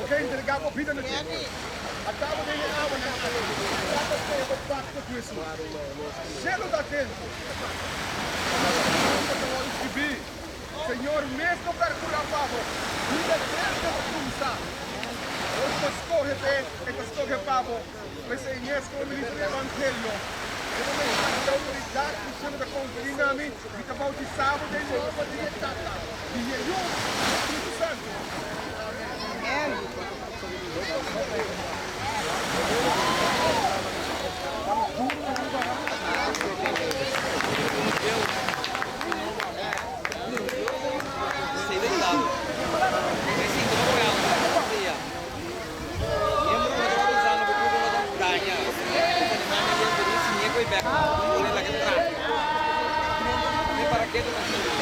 porque entregava a vida no tempo. Acaba de água na trata de o pacto com isso. Selo da tempo. Senhor, mesmo para curar pavo, vida certa para começar. Hoje escorre pavo, mas em esse ministro do Evangelho, eu vou mostrar a autoridade do Senhor da confiança, que está bautizado de novo de etapa. E eu, Espírito Santo. Sei deitado. Esse então é algo que eu lembro de usar no grupo da praia. Ini para kita